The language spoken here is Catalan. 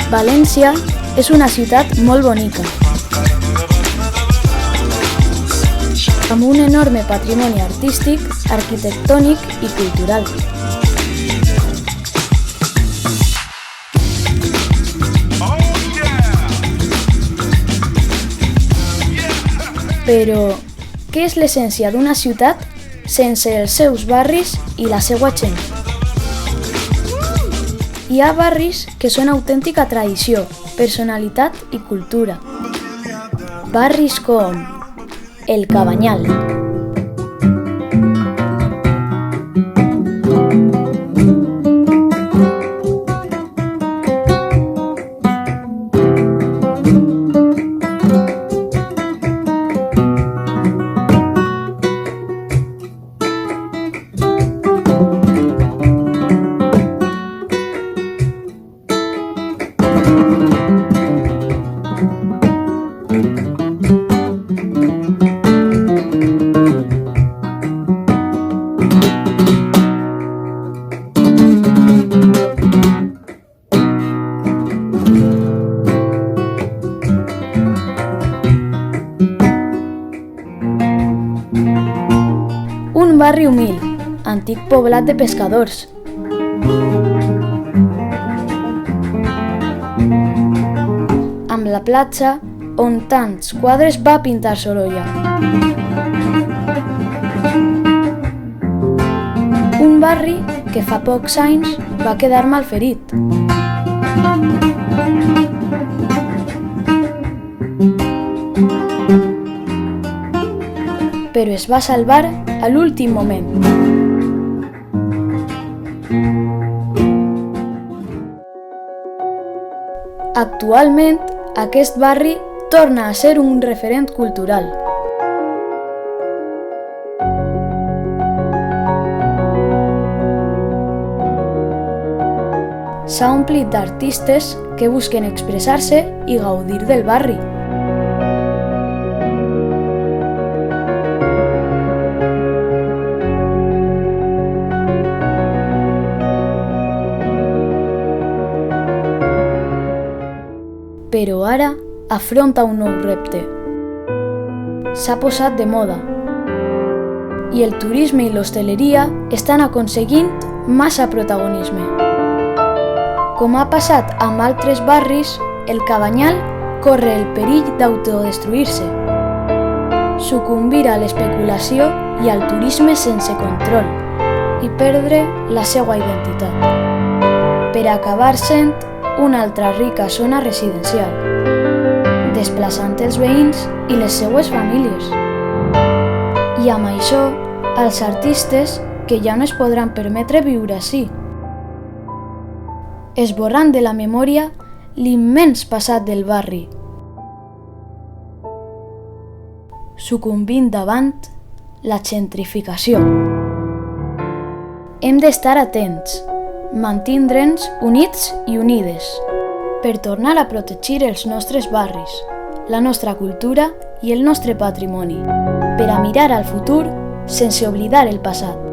València és una ciutat molt bonica, amb un enorme patrimoni artístic, arquitectònic i cultural. Però, què és l'essència d'una ciutat sense els seus barris i la seva gent? Hi ha barris que són autèntica tradició, personalitat i cultura. Barris com el Cabanyal. Un barri humil, antic poblat de pescadors. Amb la platja on tants quadres va pintar Sorolla. Un barri que fa pocs anys va quedar malferit. Però es va salvar a l'últim moment. Actualment, aquest barri torna a ser un referent cultural. S'ha omplit d'artistes que busquen expressar-se i gaudir del barri. Però ara afronta un nou repte. S'ha posat de moda i el turisme i l'hostaleria estan aconseguint massa protagonisme. Com ha passat amb altres barris, el Cabanyal corre el perill d'autodestruir-se, sucumbir a l'especulació i al turisme sense control i perdre la seva identitat, per acabar sent una altra rica zona residencial, desplaçant els veïns i les seues famílies. I amb això, els artistes que ja no es podran permetre viure ací, esborrant de la memòria l'immens passat del barri, sucumbint davant la gentrificació. Hem d'estar atents, mantindre'ns units i unides, per tornar a protegir els nostres barris, la nostra cultura i el nostre patrimoni, per a mirar al futur sense oblidar el passat.